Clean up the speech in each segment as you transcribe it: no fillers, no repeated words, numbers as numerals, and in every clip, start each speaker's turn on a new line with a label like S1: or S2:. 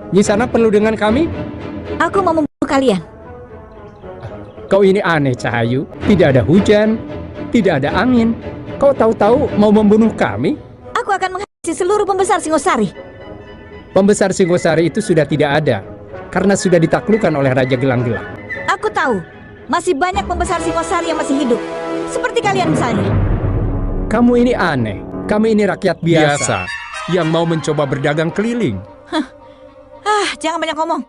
S1: Nyisana perlu dengan kami?
S2: Aku mau membunuh kalian.
S1: Kau ini aneh, Cahayu. Tidak ada hujan, tidak ada angin. Kau tahu-tahu mau membunuh kami?
S2: Aku akan menghabisi seluruh pembesar Singosari.
S1: Pembesar Singosari itu sudah tidak ada, karena sudah ditaklukkan oleh Raja Gelang-Gelang.
S2: Aku tahu, masih banyak pembesar Singosari yang masih hidup. Seperti kalian misalnya.
S1: Kamu ini aneh. Kami ini rakyat biasa yang mau mencoba berdagang keliling.
S2: Jangan banyak ngomong.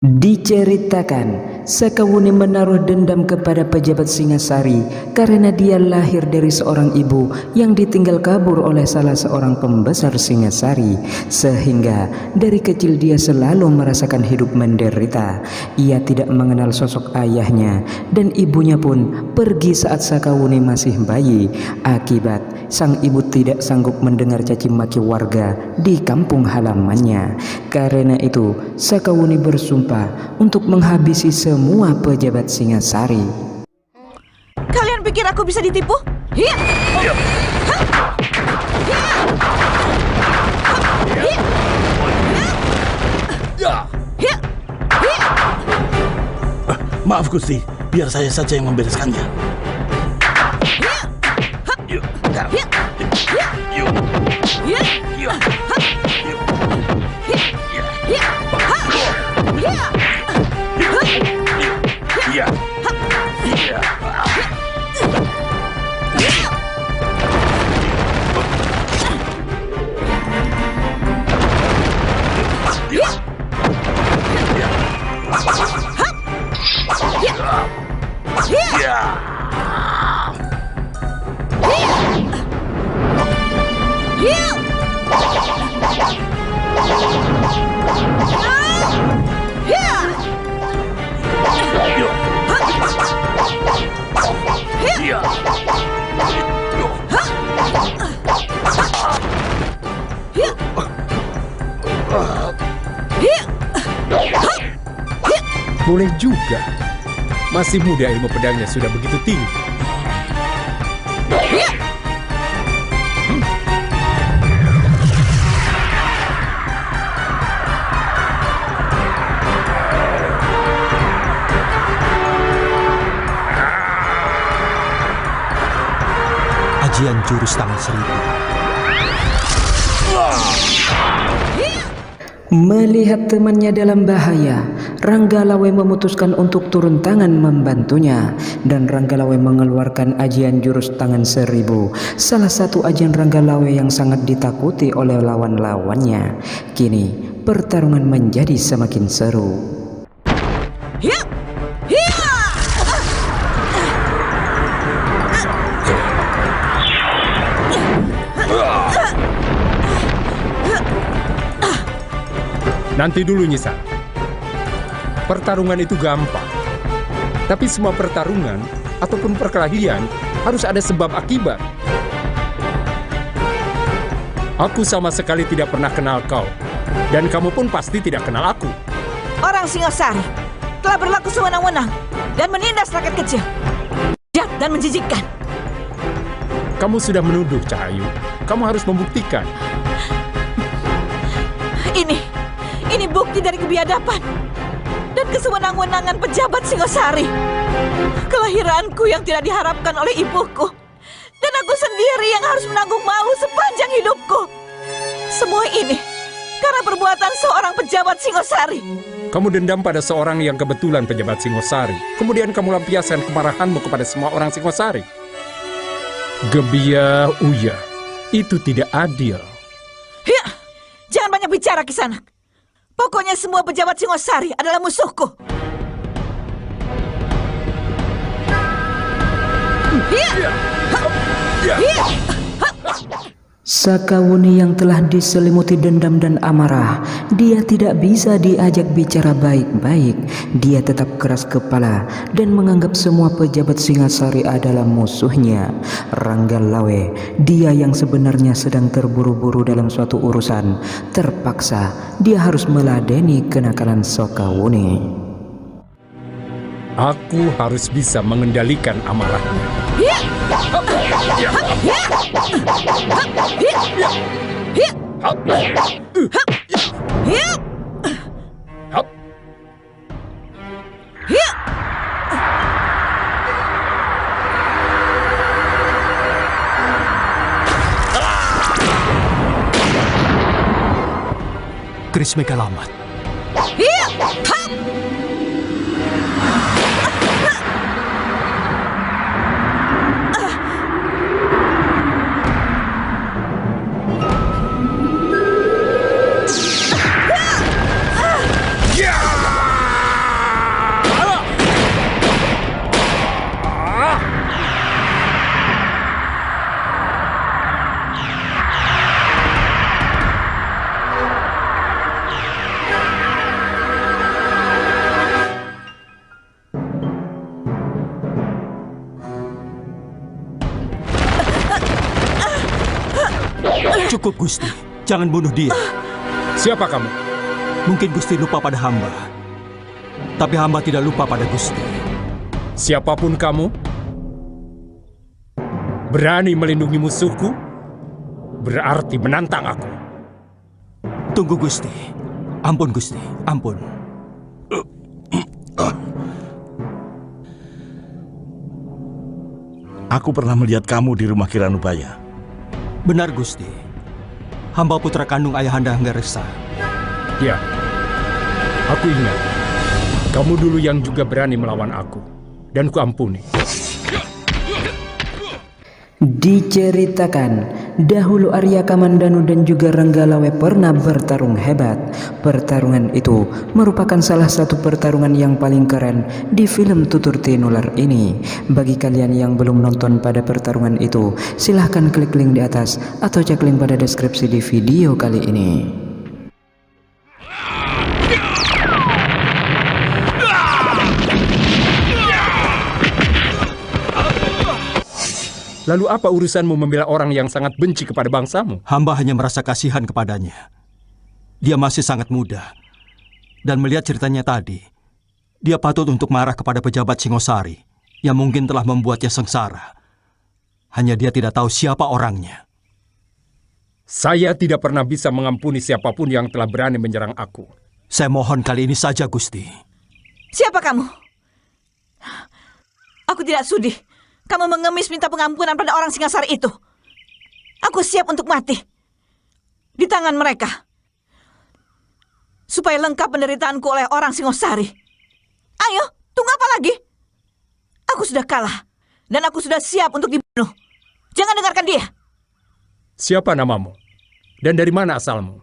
S3: Diceritakan, Sakawuni menaruh dendam kepada pejabat Singasari karena dia lahir dari seorang ibu yang ditinggal kabur oleh salah seorang pembesar Singasari, sehingga dari kecil dia selalu merasakan hidup menderita. Ia tidak mengenal sosok ayahnya dan ibunya pun pergi saat Sakawuni masih bayi. Akibat sang ibu tidak sanggup mendengar caci maki warga di kampung halamannya. Karena itu Sakawuni bersumpah untuk menghabisi semua pejabat Singasari.
S2: Kalian pikir aku bisa ditipu? Hiya!
S4: Maaf Gusti, biar saya saja yang membereskannya.
S1: Boleh juga. Masih muda ilmu pedangnya sudah begitu tinggi.
S5: Ajian jurus tangan seribu.
S3: Melihat temannya dalam bahaya, Ranggalawe memutuskan untuk turun tangan membantunya, dan Ranggalawe mengeluarkan ajian jurus tangan seribu, salah satu ajian Ranggalawe yang sangat ditakuti oleh lawan-lawannya. Kini pertarungan menjadi semakin seru.
S1: Nanti dulu Nyisa. Pertarungan itu gampang. Tapi semua pertarungan ataupun perkelahian harus ada sebab akibat. Aku sama sekali tidak pernah kenal kau. Dan kamu pun pasti tidak kenal aku.
S2: Orang Singosari telah berlaku sewenang-wenang dan menindas rakyat kecil. Jahat dan menjijikkan.
S1: Kamu sudah menuduh, Cahayu. Kamu harus membuktikan.
S2: Ini bukti dari kebiadaban dan kesewenang-wenangan pejabat Singosari. Kelahiranku yang tidak diharapkan oleh ibuku, dan aku sendiri yang harus menanggung malu sepanjang hidupku. Semua ini karena perbuatan seorang pejabat Singosari.
S1: Kamu dendam pada seorang yang kebetulan pejabat Singosari. Kemudian kamu lampiaskan kemarahanmu kepada semua orang Singosari. Gebiah Uya, itu tidak adil.
S2: Ya, jangan banyak bicara, Kisanak. Pokoknya semua pejabat Singosari adalah musuhku.
S3: Sakawuni yang telah diselimuti dendam dan amarah, dia tidak bisa diajak bicara baik-baik. Dia tetap keras kepala dan menganggap semua pejabat Singasari adalah musuhnya. Ranggalawe, dia yang sebenarnya sedang terburu-buru dalam suatu urusan, terpaksa dia harus meladeni kenakalan Sakawuni.
S1: Aku harus bisa mengendalikan amarahnya.
S5: keris Megalamat.
S2: Hiya! Hap!
S5: Cukup, Gusti. Jangan bunuh dia.
S1: Siapa kamu?
S5: Mungkin Gusti lupa pada hamba. Tapi hamba tidak lupa pada Gusti.
S1: Siapapun kamu, berani melindungi musuhku, berarti menantang aku.
S5: Tunggu, Gusti. Ampun, Gusti. Ampun.
S4: Aku pernah melihat kamu di rumah Kiranubaya.
S5: Benar, Gusti. Hamba putra kandung Ayahanda Hanggareksa.
S1: Ya, aku ingat. Kamu dulu yang juga berani melawan aku. Dan kuampuni.
S3: Diceritakan, dahulu Arya Kamandanu dan juga Renggalawe pernah bertarung hebat. Pertarungan itu merupakan salah satu pertarungan yang paling keren di film Tutur Tinular ini. Bagi kalian yang belum nonton pada pertarungan itu, silahkan klik link di atas atau cek link pada deskripsi di video kali ini.
S1: Lalu apa urusanmu membela orang yang sangat benci kepada bangsamu?
S5: Hamba hanya merasa kasihan kepadanya. Dia masih sangat muda. Dan melihat ceritanya tadi, dia patut untuk marah kepada pejabat Singosari yang mungkin telah membuatnya sengsara. Hanya dia tidak tahu siapa orangnya.
S1: Saya tidak pernah bisa mengampuni siapapun yang telah berani menyerang aku.
S5: Saya mohon kali ini saja, Gusti.
S2: Siapa kamu? Aku tidak sudi kamu mengemis minta pengampunan pada orang Singasari itu. Aku siap untuk mati di tangan mereka, supaya lengkap penderitaanku oleh orang Singosari. Ayo, tunggu apa lagi? Aku sudah kalah, dan aku sudah siap untuk dibunuh. Jangan dengarkan dia.
S1: Siapa namamu? Dan dari mana asalmu?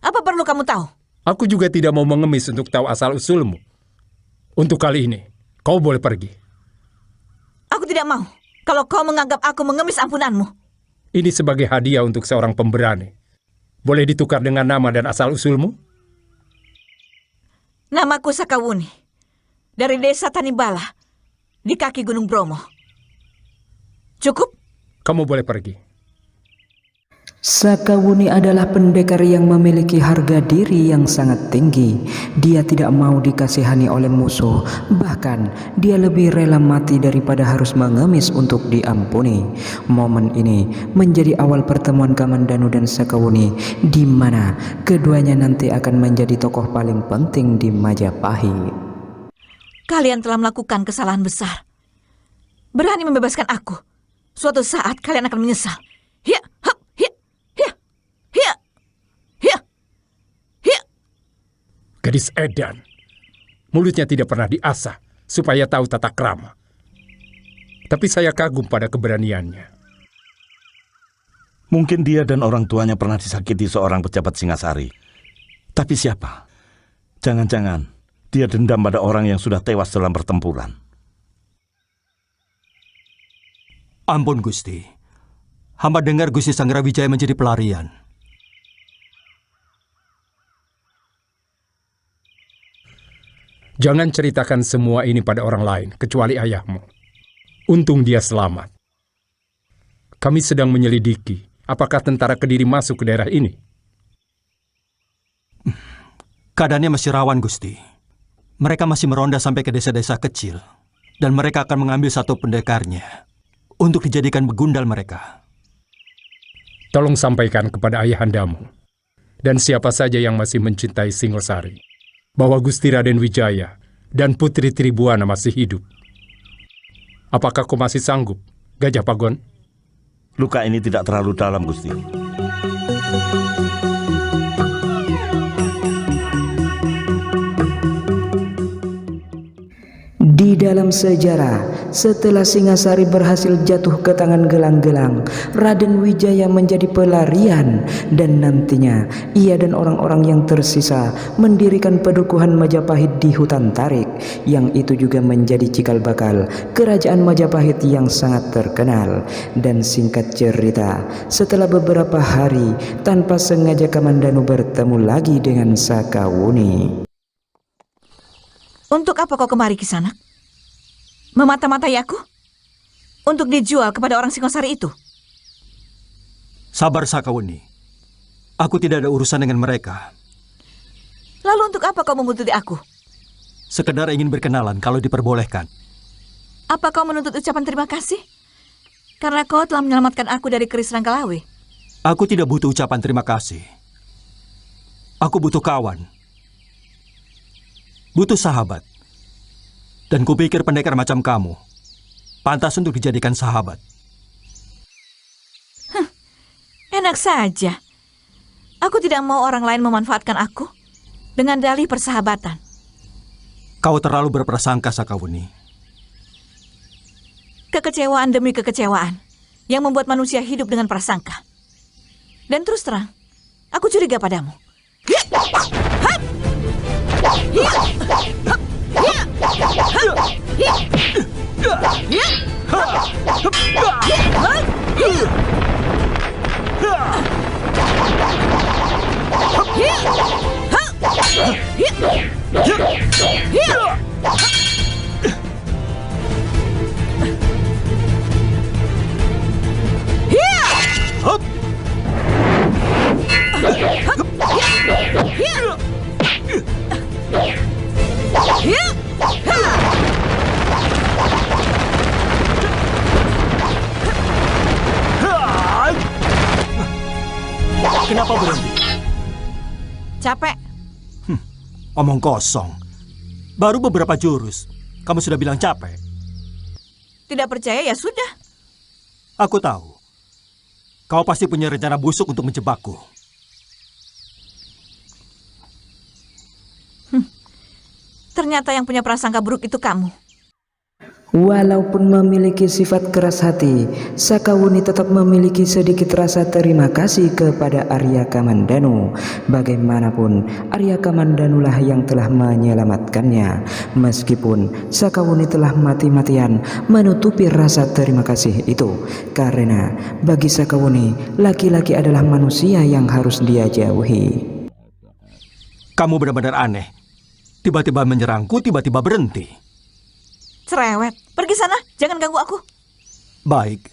S2: Apa perlu kamu tahu?
S1: Aku juga tidak mau mengemis untuk tahu asal-usulmu. Untuk kali ini, kau boleh pergi.
S2: Aku tidak mau kalau kau menganggap aku mengemis ampunanmu.
S1: Ini sebagai hadiah untuk seorang pemberani. Boleh ditukar dengan nama dan asal-usulmu?
S2: Namaku Sakawuni, dari desa Tanibala, di kaki Gunung Bromo. Cukup?
S1: Kamu boleh pergi.
S3: Sakawuni adalah pendekar yang memiliki harga diri yang sangat tinggi. Dia tidak mau dikasihani oleh musuh, bahkan dia lebih rela mati daripada harus mengemis untuk diampuni. Momen ini menjadi awal pertemuan Kamandanu dan Sakawuni, di mana keduanya nanti akan menjadi tokoh paling penting di Majapahit.
S2: Kalian telah melakukan kesalahan besar. Berani membebaskan aku. Suatu saat kalian akan menyesal. Hiya, hap, hiya, hiya, hiya, hiya, hiya.
S1: Gadis edan. Mulutnya tidak pernah diasah supaya tahu tata krama. Tapi saya kagum pada keberaniannya.
S4: Mungkin dia dan orang tuanya pernah disakiti seorang pejabat Singasari. Tapi siapa? Jangan-jangan dia dendam pada orang yang sudah tewas dalam pertempuran.
S5: Ampun, Gusti. Hamba dengar Gusti Sanggrawijaya menjadi pelarian.
S1: Jangan ceritakan semua ini pada orang lain, kecuali ayahmu. Untung dia selamat. Kami sedang menyelidiki apakah tentara Kediri masuk ke daerah ini.
S5: Keadaannya masih rawan, Gusti. Mereka masih meronda sampai ke desa-desa kecil. Dan mereka akan mengambil satu pendekarnya untuk dijadikan begundal mereka.
S1: Tolong sampaikan kepada ayahandamu dan siapa saja yang masih mencintai Singosari bahwa Gusti Raden Wijaya dan Putri Tribuana masih hidup. Apakah kau masih sanggup, Gajah Pagon?
S4: Luka ini tidak terlalu dalam, Gusti.
S3: Di dalam sejarah, setelah Singasari berhasil jatuh ke tangan gelang-gelang, Raden Wijaya menjadi pelarian dan nantinya ia dan orang-orang yang tersisa mendirikan Padukuhan Majapahit di hutan Tarik, yang itu juga menjadi cikal bakal kerajaan Majapahit yang sangat terkenal. Dan singkat cerita, setelah beberapa hari tanpa sengaja Kamandanu bertemu lagi dengan Sakawuni.
S2: Untuk apa kau kemari Kisanak? Memata-matai aku? Untuk dijual kepada orang Singosari itu?
S5: Sabar Sakawuni. Aku tidak ada urusan dengan mereka.
S2: Lalu untuk apa kau membuntuti aku?
S5: Sekedar ingin berkenalan kalau diperbolehkan.
S2: Apa kau menuntut ucapan terima kasih? Karena kau telah menyelamatkan aku dari keris Ranggalawe.
S5: Aku tidak butuh ucapan terima kasih. Aku butuh kawan. Butuh sahabat. Dan kupikir pendekar macam kamu pantas untuk dijadikan sahabat.
S2: Enak saja. Aku tidak mau orang lain memanfaatkan aku dengan dalih persahabatan.
S5: Kau terlalu berprasangka, Sakawuni.
S2: Kekecewaan demi kekecewaan yang membuat manusia hidup dengan prasangka. Dan terus terang, aku curiga padamu.
S5: Kenapa berhenti?
S2: Capek.
S5: Omong kosong. Baru beberapa jurus, kamu sudah bilang capek.
S2: Tidak percaya ya sudah.
S5: Aku tahu. Kau pasti punya rencana busuk untuk menjebakku.
S2: Ternyata yang punya prasangka buruk itu kamu.
S3: Walaupun memiliki sifat keras hati, Sakawuni tetap memiliki sedikit rasa terima kasih kepada Arya Kamandanu. Bagaimanapun, Arya Kamandanulah yang telah menyelamatkannya. Meskipun Sakawuni telah mati-matian menutupi rasa terima kasih itu, karena bagi Sakawuni, laki-laki adalah manusia yang harus dia jauhi.
S5: Kamu benar-benar aneh. Tiba-tiba menyerangku, tiba-tiba berhenti.
S2: Cerewet, pergi sana, jangan ganggu aku.
S5: Baik.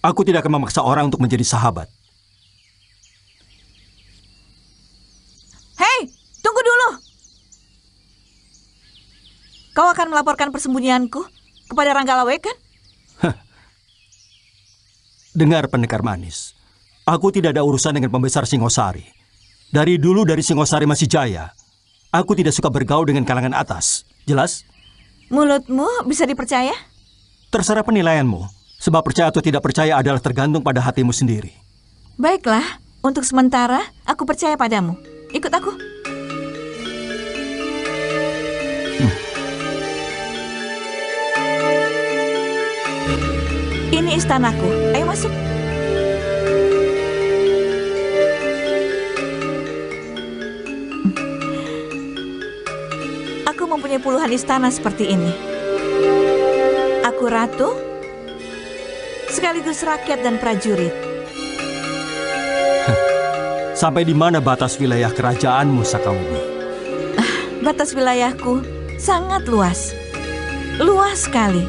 S5: Aku tidak akan memaksa orang untuk menjadi sahabat.
S2: Hei, tunggu dulu. Kau akan melaporkan persembunyianku kepada Ranggalawe kan?
S5: Dengar pendekar manis. Aku tidak ada urusan dengan pembesar Singosari. Dari dulu dari Singosari masih jaya, aku tidak suka bergaul dengan kalangan atas. Jelas?
S2: Mulutmu bisa dipercaya?
S5: Terserah penilaianmu. Sebab percaya atau tidak percaya adalah tergantung pada hatimu sendiri.
S2: Baiklah, untuk sementara aku percaya padamu. Ikut aku. Ini istanaku. Ayo masuk. Aku mempunyai puluhan istana seperti ini. Aku ratu, sekaligus rakyat dan prajurit.
S5: Sampai di mana batas wilayah kerajaanmu, Sakawuni?
S2: Batas wilayahku sangat luas. Luas sekali.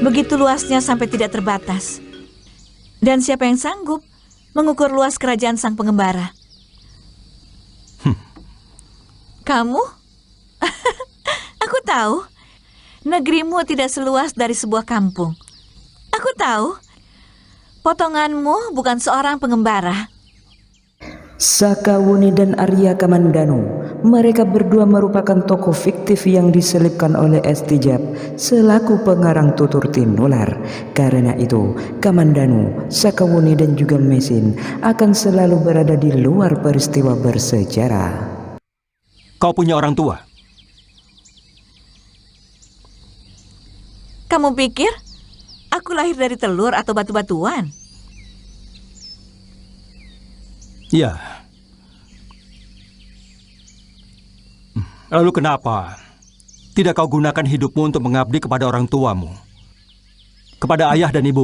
S2: Begitu luasnya sampai tidak terbatas. Dan siapa yang sanggup mengukur luas kerajaan sang pengembara? Kamu? Aku tahu. Negerimu tidak seluas dari sebuah kampung. Aku tahu. Potonganmu bukan seorang pengembara.
S3: Sakawuni dan Arya Kamandanu, mereka berdua merupakan tokoh fiktif yang diselipkan oleh Estijab selaku pengarang tutur tinular. Karena itu, Kamandanu, Sakawuni dan juga Mesin akan selalu berada di luar peristiwa bersejarah.
S5: Kau punya orang tua?
S2: Kamu pikir aku lahir dari telur atau batu-batuan?
S5: Ya. Lalu kenapa tidak kau gunakan hidupmu untuk mengabdi kepada orang tuamu, kepada ayah dan ibu?